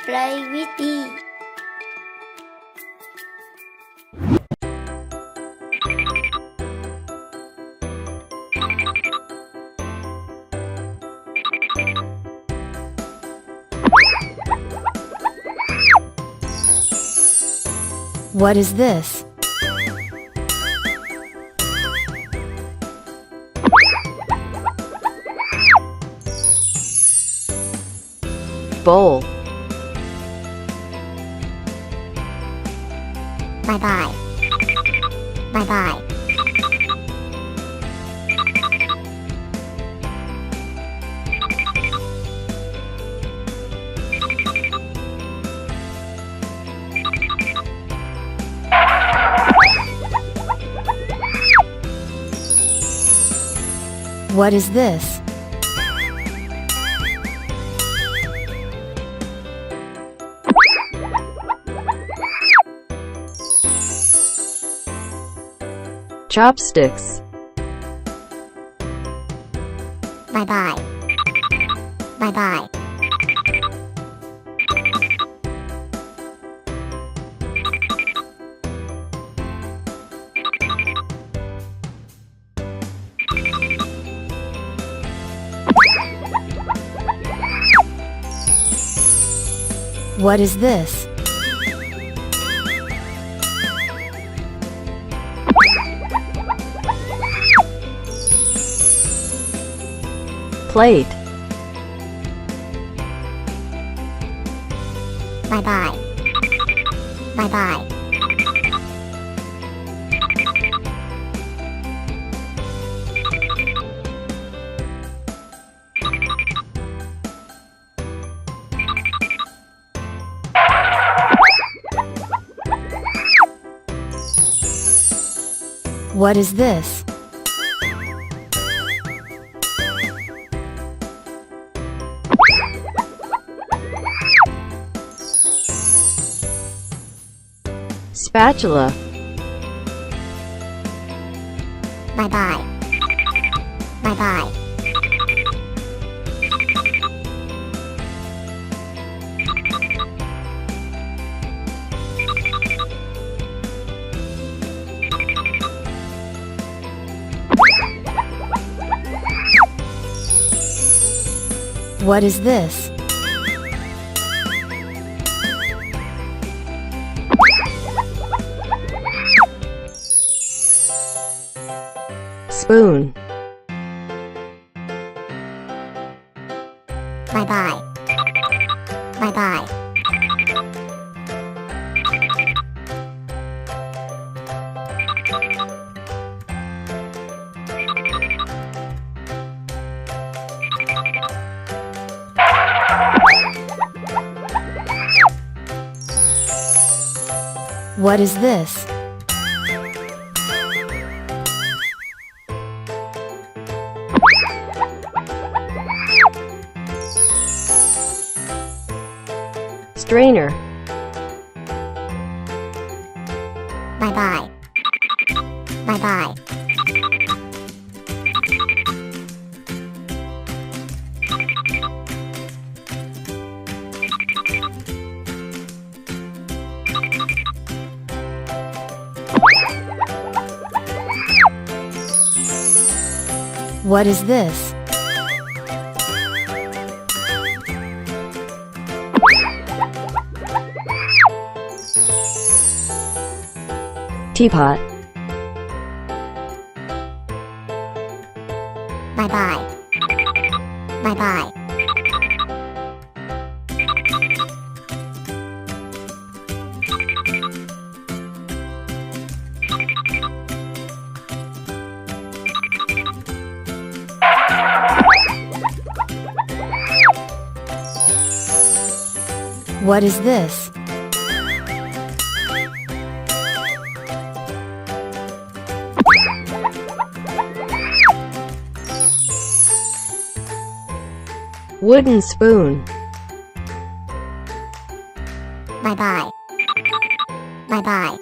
play with me. What is this? Bowl. Bye-bye. Bye-bye. What is this? Chopsticks. Bye-bye. Bye-bye. What is this? Plate. Bye-bye. Bye-bye. What is this? Spatula. Bye-bye. Bye-bye. What is this? Spoon. Bye-bye. Bye-bye. What is this? Strainer. Bye-bye. Bye-bye. What is this? Teapot. Bye-bye. Bye-bye. What is this? Wooden spoon. Bye-bye. Bye-bye.